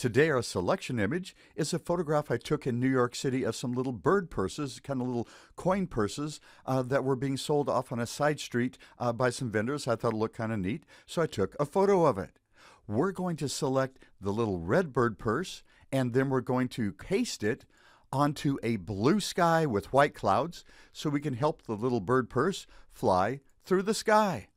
Today, our selection image is a photograph I took in New York City of some little bird purses, kind of little coin purses that were being sold off on a side street by some vendors. I thought it looked kind of neat, so I took a photo of it. We're going to select the little red bird purse, and then we're going to paste it onto a blue sky with white clouds so we can help the little bird purse fly through the sky.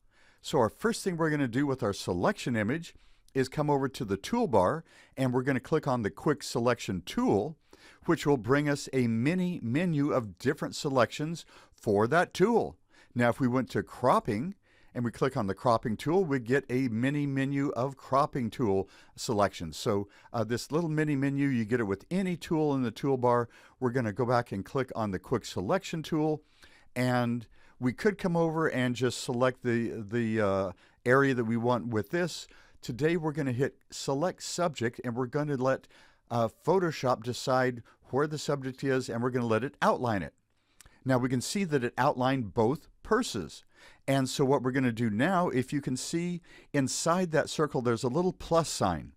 So our first thing we're going to do with our selection image is come over to the toolbar, and we're going to click on the quick selection tool, which will bring us a mini menu of different selections for that tool. Now if we went to cropping and we click on the cropping tool, we get a mini menu of cropping tool selections. So this little mini menu, you get it with any tool in the toolbar. We're going to go back and click on the quick selection tool, and we could come over and just select the area that we want with this. Today we're going to hit select subject, and we're going to let Photoshop decide where the subject is, and we're going to let it outline it. Now we can see that it outlined both purses. And so what we're going to do now, if you can see inside that circle, there's a little plus sign.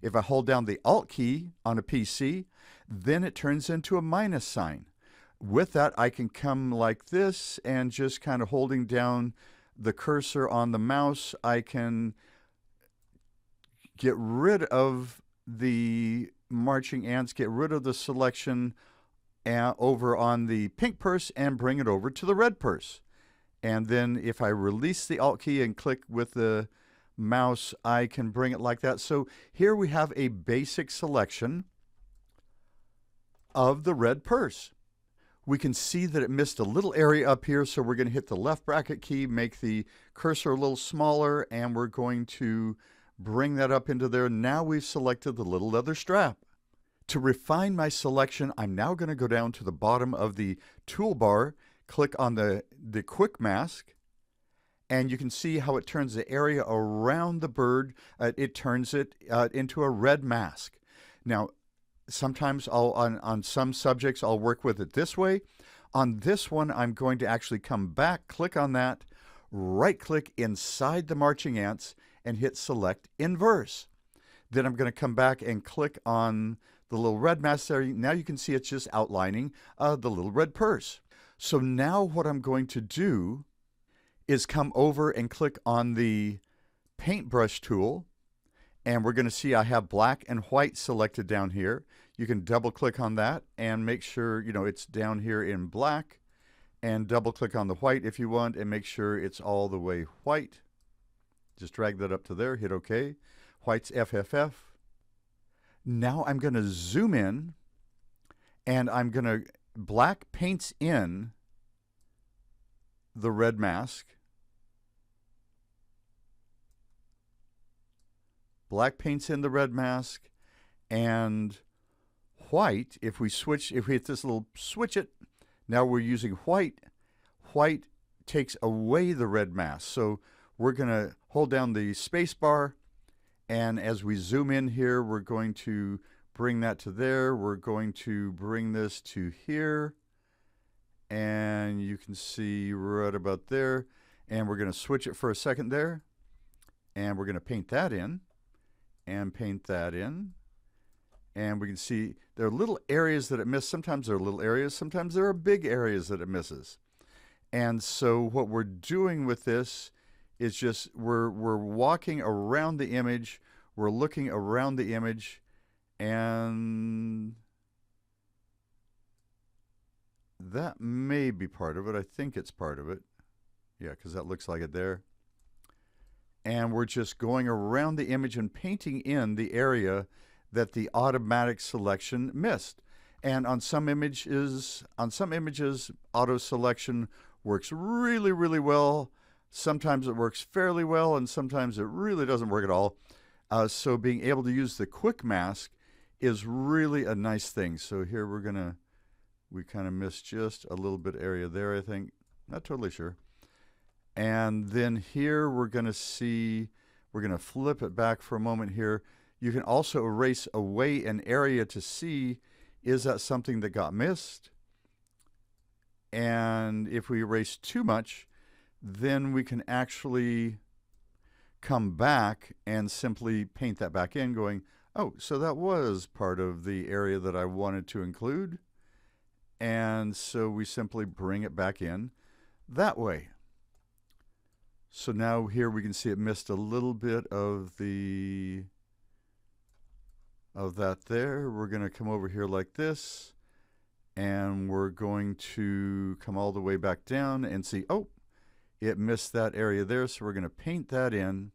If I hold down the Alt key on a PC, then it turns into a minus sign. With that, I can come like this, and just kind of holding down the cursor on the mouse, I can get rid of the marching ants, get rid of the selection over on the pink purse, and bring it over to the red purse. And then if I release the Alt key and click with the mouse, I can bring it like that. So here we have a basic selection of the red purse. We can see that it missed a little area up here, so we're going to hit the left bracket key, make the cursor a little smaller, and we're going to bring that up into there. Now we've selected the little leather strap. To refine my selection, I'm now going to go down to the bottom of the toolbar, click on the quick mask, and you can see how it turns the area around the bird. It turns it into a red mask. Now, sometimes on some subjects, I'll work with it this way. On this one, I'm going to actually come back, click on that, right-click inside the marching ants, and hit select inverse. Then I'm going to come back and click on the little red mask there. Now you can see it's just outlining the little red purse. So now what I'm going to do is come over and click on the paintbrush tool, and we're going to see I have black and white selected down here. You can double click on that and make sure it's down here in black, and double click on the white if you want and make sure it's all the way white. Just drag that up to there, hit OK. White's FFF. Now I'm going to zoom in, and I'm going to black paints in the red mask. Black paints in the red mask, and white, if we hit this little switch it, now we're using white. White takes away the red mask. So we're going to hold down the space bar, and as we zoom in here, we're going to bring that to there. We're going to bring this to here, and you can see right about there. And we're going to switch it for a second there, and we're going to paint that in, and paint that in. And we can see there are little areas that it missed. Sometimes there are little areas, sometimes there are big areas that it misses. And so what we're doing with this is just we're walking around the image, we're looking around the image, and that may be part of it. I think it's part of it. Yeah, because that looks like it there. And we're just going around the image and painting in the area that the automatic selection missed. And on some images, auto selection works really, really well. Sometimes it works fairly well, and sometimes it really doesn't work at all. So being able to use the quick mask is really a nice thing. So here we kind of missed just a little bit area there, I think. Not totally sure. And then here we're going to flip it back for a moment here. You can also erase away an area to see, is that something that got missed? And if we erase too much, then we can actually come back and simply paint that back in, going, Oh, so that was part of the area that I wanted to include. And so we simply bring it back in that way. So now here we can see it missed a little bit of that there. We're going to come over here like this, and we're going to come all the way back down and see, oh, it missed that area there. So we're going to paint that in.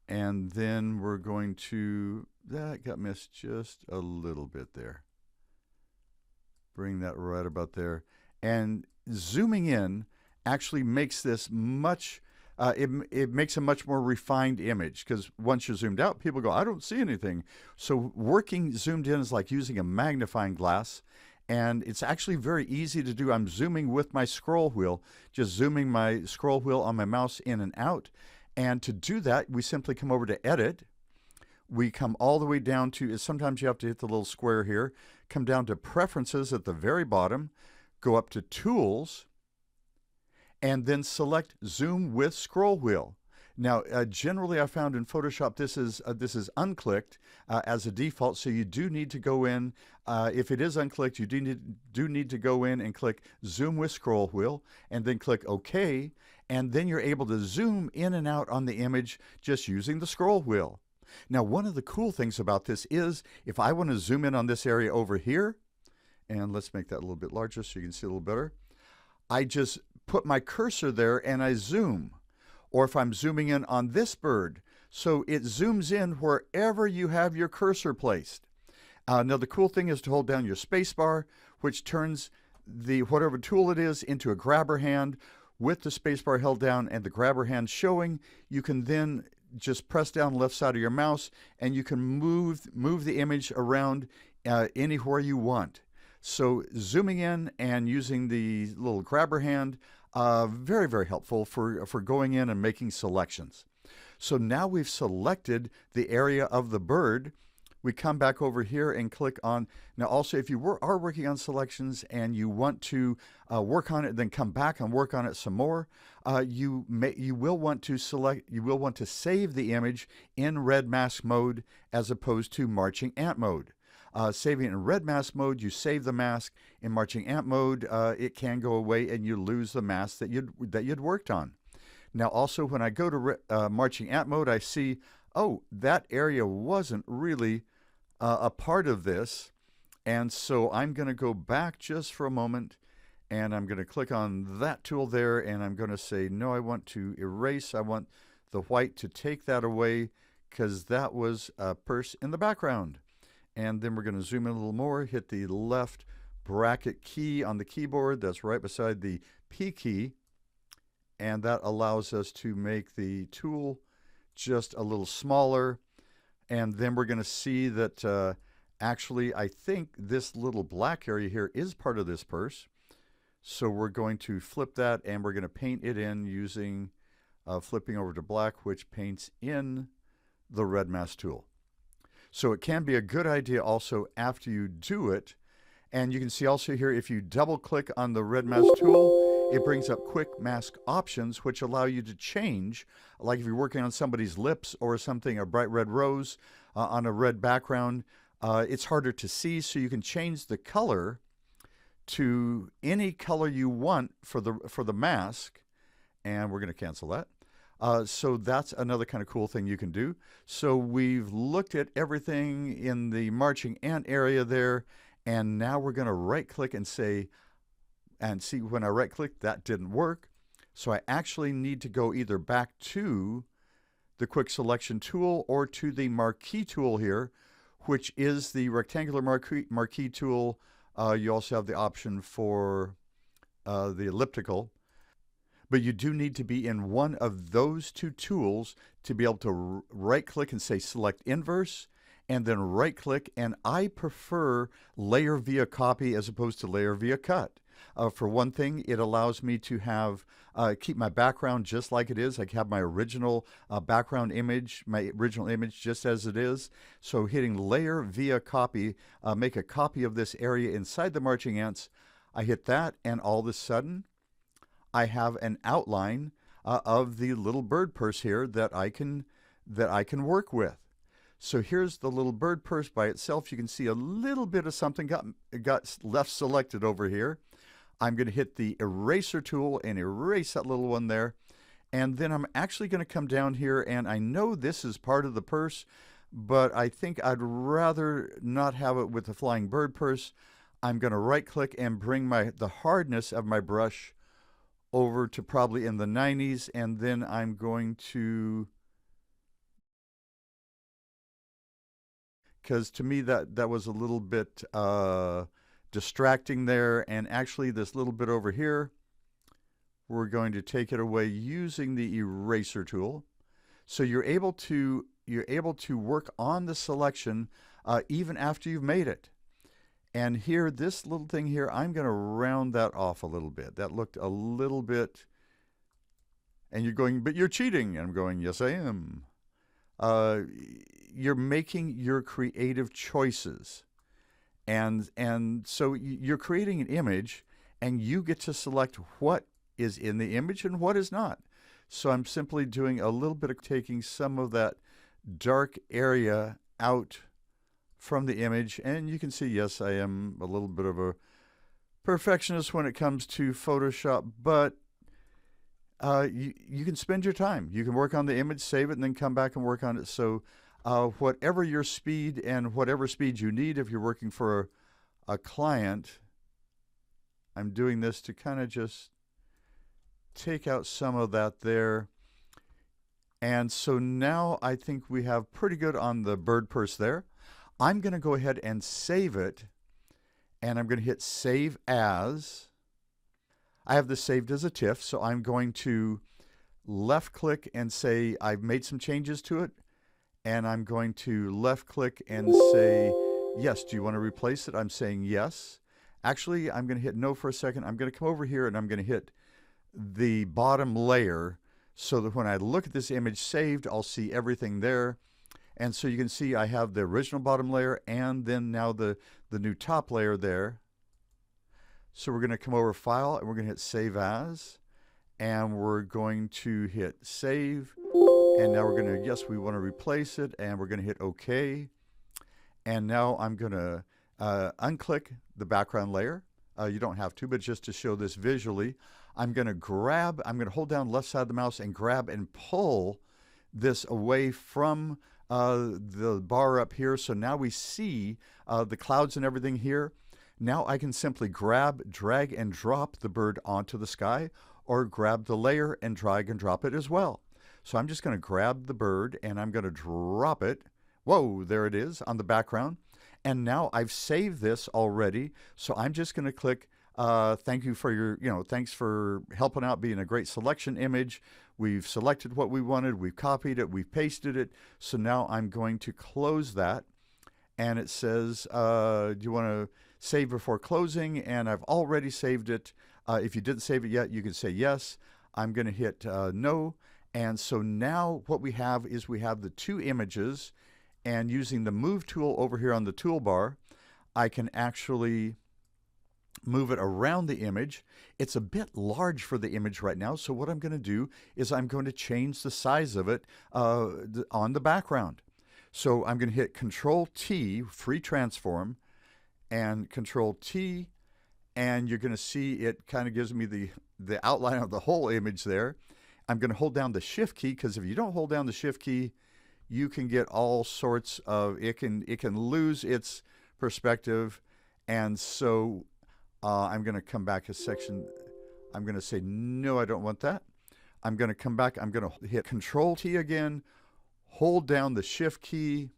And then we're going to, that got missed just a little bit there. Bring that right about there. And zooming in actually makes this much, it makes a much more refined image, because once you're zoomed out, people go, I don't see anything. So working zoomed in is like using a magnifying glass, and it's actually very easy to do. I'm zooming with my scroll wheel, just zooming my scroll wheel on my mouse in and out. And to do that, we simply come over to Edit. We come all the way down to, sometimes you have to hit the little square here, come down to Preferences at the very bottom, go up to Tools, and then select Zoom with Scroll Wheel. Now, generally I found in Photoshop this is unclicked as a default, so you do need to go in. If it is unclicked, you do need to go in and click Zoom with Scroll Wheel, and then click OK, and then you're able to zoom in and out on the image just using the scroll wheel. Now, one of the cool things about this is if I want to zoom in on this area over here, and let's make that a little bit larger so you can see a little better, I just put my cursor there and I zoom. Or if I'm zooming in on this bird, so it zooms in wherever you have your cursor placed. Now, the cool thing is to hold down your space bar, which turns the whatever tool it is into a grabber hand. With the spacebar held down and the grabber hand showing, you can then just press down the left side of your mouse and you can move the image around anywhere you want. So zooming in and using the little grabber hand, very, very helpful for going in and making selections. So now we've selected the area of the bird. We come back over here and click on, now also if you are working on selections and you want to work on it, then come back and work on it some more, you will want to save the image in red mask mode as opposed to marching ant mode. Saving it in red mask mode, you save the mask. In marching ant mode, it can go away and you lose the mask that you'd worked on. Now also when I go to marching ant mode, I see, oh, that area wasn't really a part of this, and so I'm going to go back just for a moment, and I'm going to click on that tool there, and I'm going to say, no, I want to erase. I want the white to take that away because that was a purse in the background. And then we're going to zoom in a little more, hit the left bracket key on the keyboard. That's right beside the P key, and that allows us to make the tool just a little smaller. And then we're going to see that actually I think this little black area here is part of this purse. So we're going to flip that and we're going to paint it in using flipping over to black, which paints in the red mask tool. So it can be a good idea also after you do it. And you can see also here, if you double click on the red mask tool, it brings up quick mask options, which allow you to change, like if you're working on somebody's lips or something, a bright red rose on a red background, it's harder to see, so you can change the color to any color you want for the mask, and we're going to cancel that. So that's another kind of cool thing you can do. So we've looked at everything in the marching ant area there, and now we're going to right click and say, and see when I right click that didn't work. So I actually need to go either back to the quick selection tool or to the marquee tool here, which is the rectangular marquee tool. You also have the option for the elliptical. But you do need to be in one of those two tools to be able to right click and say select inverse, and then right click, and I prefer layer via copy as opposed to layer via cut. For one thing, it allows me to have keep my background just like it is. I can have my original background image, my original image just as it is. So hitting layer via copy, make a copy of this area inside the marching ants. I hit that, and all of a sudden, I have an outline of the little bird purse here that I can work with. So here's the little bird purse by itself. You can see a little bit of something got left selected over here. I'm going to hit the eraser tool and erase that little one there. And then I'm actually going to come down here, and I know this is part of the purse, but I think I'd rather not have it with the flying bird purse. I'm going to right click and bring the hardness of my brush over to probably in the 90s, and then I'm going to, because to me that was a little bit distracting there, and actually this little bit over here, we're going to take it away using the eraser tool. So you're able to work on the selection even after you've made it. And here, this little thing here, I'm going to round that off a little bit. That looked a little bit, and you're going, but you're cheating. And I'm going, yes, I am. You're making your creative choices. And so you're creating an image, and you get to select what is in the image and what is not. So I'm simply doing a little bit of taking some of that dark area out from the image, and you can see, yes, I am a little bit of a perfectionist when it comes to Photoshop, but you can spend your time. You can work on the image, save it, and then come back and work on it. So whatever your speed and whatever speed you need, if you're working for a client, I'm doing this to kind of just take out some of that there. And so now I think we have pretty good on the bird purse there. I'm going to go ahead and save it, and I'm going to hit Save As. I have this saved as a TIFF, so I'm going to left click and say I've made some changes to it, and I'm going to left click and say yes. Do you want to replace it? I'm saying yes. Actually, I'm going to hit no for a second. I'm going to come over here and I'm going to hit the bottom layer so that when I look at this image saved, I'll see everything there. And so you can see I have the original bottom layer and then now the new top layer there. So we're going to come over File and we're going to hit Save As, and we're going to hit Save, and now we're going to, yes, we want to replace it, and we're going to hit OK. And now I'm going to unclick the background layer. You don't have to, but just to show this visually, I'm going to hold down left side of the mouse and grab and pull this away from the bar up here. So now we see the clouds and everything here. Now I can simply grab, drag, and drop the bird onto the sky, or grab the layer and drag and drop it as well. So I'm just going to grab the bird and I'm going to drop it. Whoa, there it is on the background. And now I've saved this already. So I'm just going to click thank you for your, thanks for helping out, being a great selection image. We've selected what we wanted, we've copied it, we've pasted it. So now I'm going to close that. And it says, do you want to save before closing? And I've already saved it. If you didn't save it yet, you can say yes. I'm going to hit no. And so now what we have is we have the two images, and using the move tool over here on the toolbar, I can actually move it around the image. It's a bit large for the image right now, so what I'm going to do is I'm going to change the size of it on the background. So I'm going to hit Control T, free transform, and Control T, and you're going to see it kind of gives me the outline of the whole image there. I'm going to hold down the Shift key, because if you don't hold down the Shift key, you can get all sorts of, it can lose its perspective. And so I'm going to come back a section. I'm going to say, no, I don't want that. I'm going to come back. I'm going to hit Control T again, hold down the Shift key,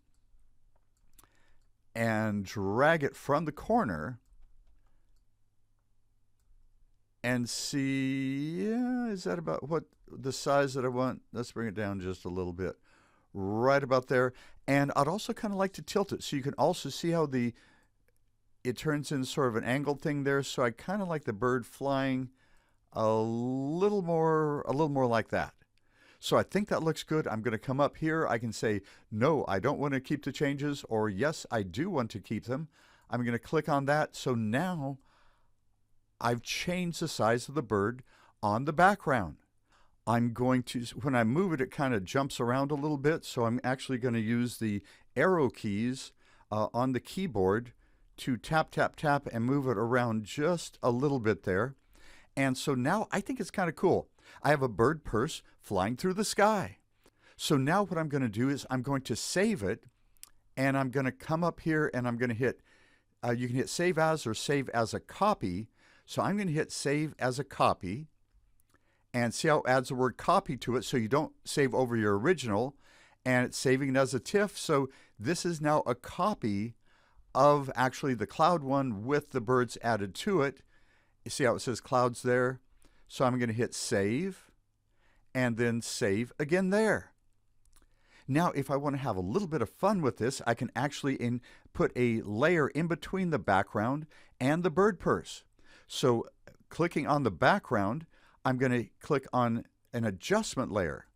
and drag it from the corner. And see, yeah, is that about what the size that I want? Let's bring it down just a little bit. Right about there. And I'd also kind of like to tilt it so you can also see how it turns in sort of an angled thing there. So I kind of like the bird flying a little more like that. So I think that looks good. I'm going to come up here. I can say, no, I don't want to keep the changes, or yes, I do want to keep them. I'm going to click on that. So now I've changed the size of the bird on the background. I'm going to, when I move it, it kind of jumps around a little bit. So I'm actually going to use the arrow keys on the keyboard to tap, tap, tap and move it around just a little bit there. And so now I think it's kind of cool. I have a bird purse flying through the sky. So now what I'm going to do is I'm going to save it, and I'm going to come up here and I'm going to hit, you can hit save as or save as a copy. So I'm going to hit save as a copy, and see how it adds the word copy to it so you don't save over your original, and it's saving it as a TIFF. So this is now a copy of actually the cloud one with the birds added to it. You see how it says clouds there? So I'm going to hit save and then save again there. Now, if I want to have a little bit of fun with this, I can actually put a layer in between the background and the bird purse. So clicking on the background, I'm going to click on an adjustment layer.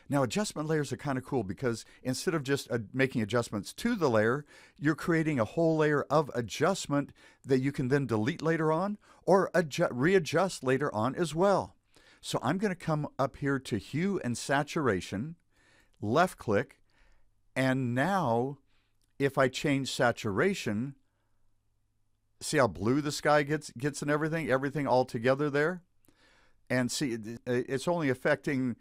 Now, adjustment layers are kind of cool because instead of just making adjustments to the layer, you're creating a whole layer of adjustment that you can then delete later on or readjust later on as well. So I'm going to come up here to Hue and Saturation, left click, and now if I change saturation, see how blue the sky gets and everything all together there? And see, it's only affecting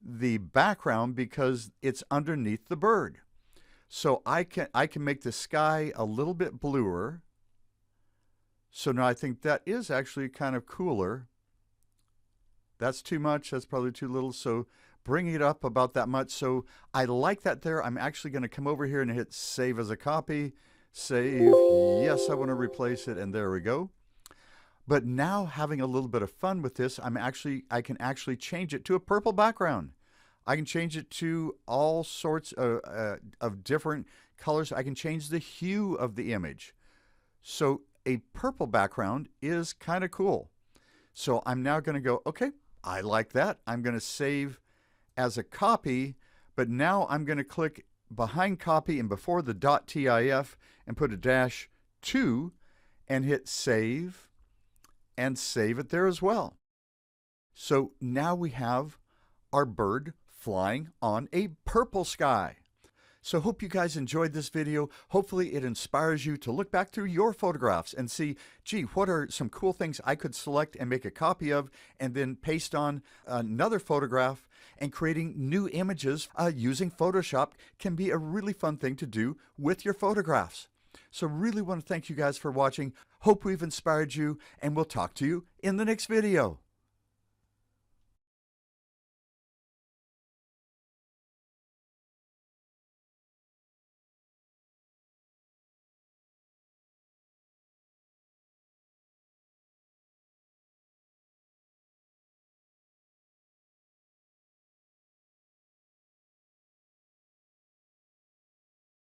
the background because it's underneath the bird. So I can make the sky a little bit bluer. So now I think that is actually kind of cooler. That's too much, that's probably too little, so bring it up about that much. So I like that there. I'm actually going to come over here and hit save as a copy. Save, yes, I want to replace it, and there we go. But now, having a little bit of fun with this, I can actually change it to a purple background. I can change it to all sorts of different colors. I can change the hue of the image. So a purple background is kind of cool. So I'm now going to go, okay, I like that. I'm going to save as a copy, but now I'm going to click behind copy and before the .tif and put a -2 and hit save and save it there as well. So now we have our bird flying on a purple sky. So hope you guys enjoyed this video. Hopefully it inspires you to look back through your photographs and see, gee, what are some cool things I could select and make a copy of and then paste on another photograph, and creating new images using Photoshop can be a really fun thing to do with your photographs. So really want to thank you guys for watching. Hope we've inspired you, and we'll talk to you in the next video.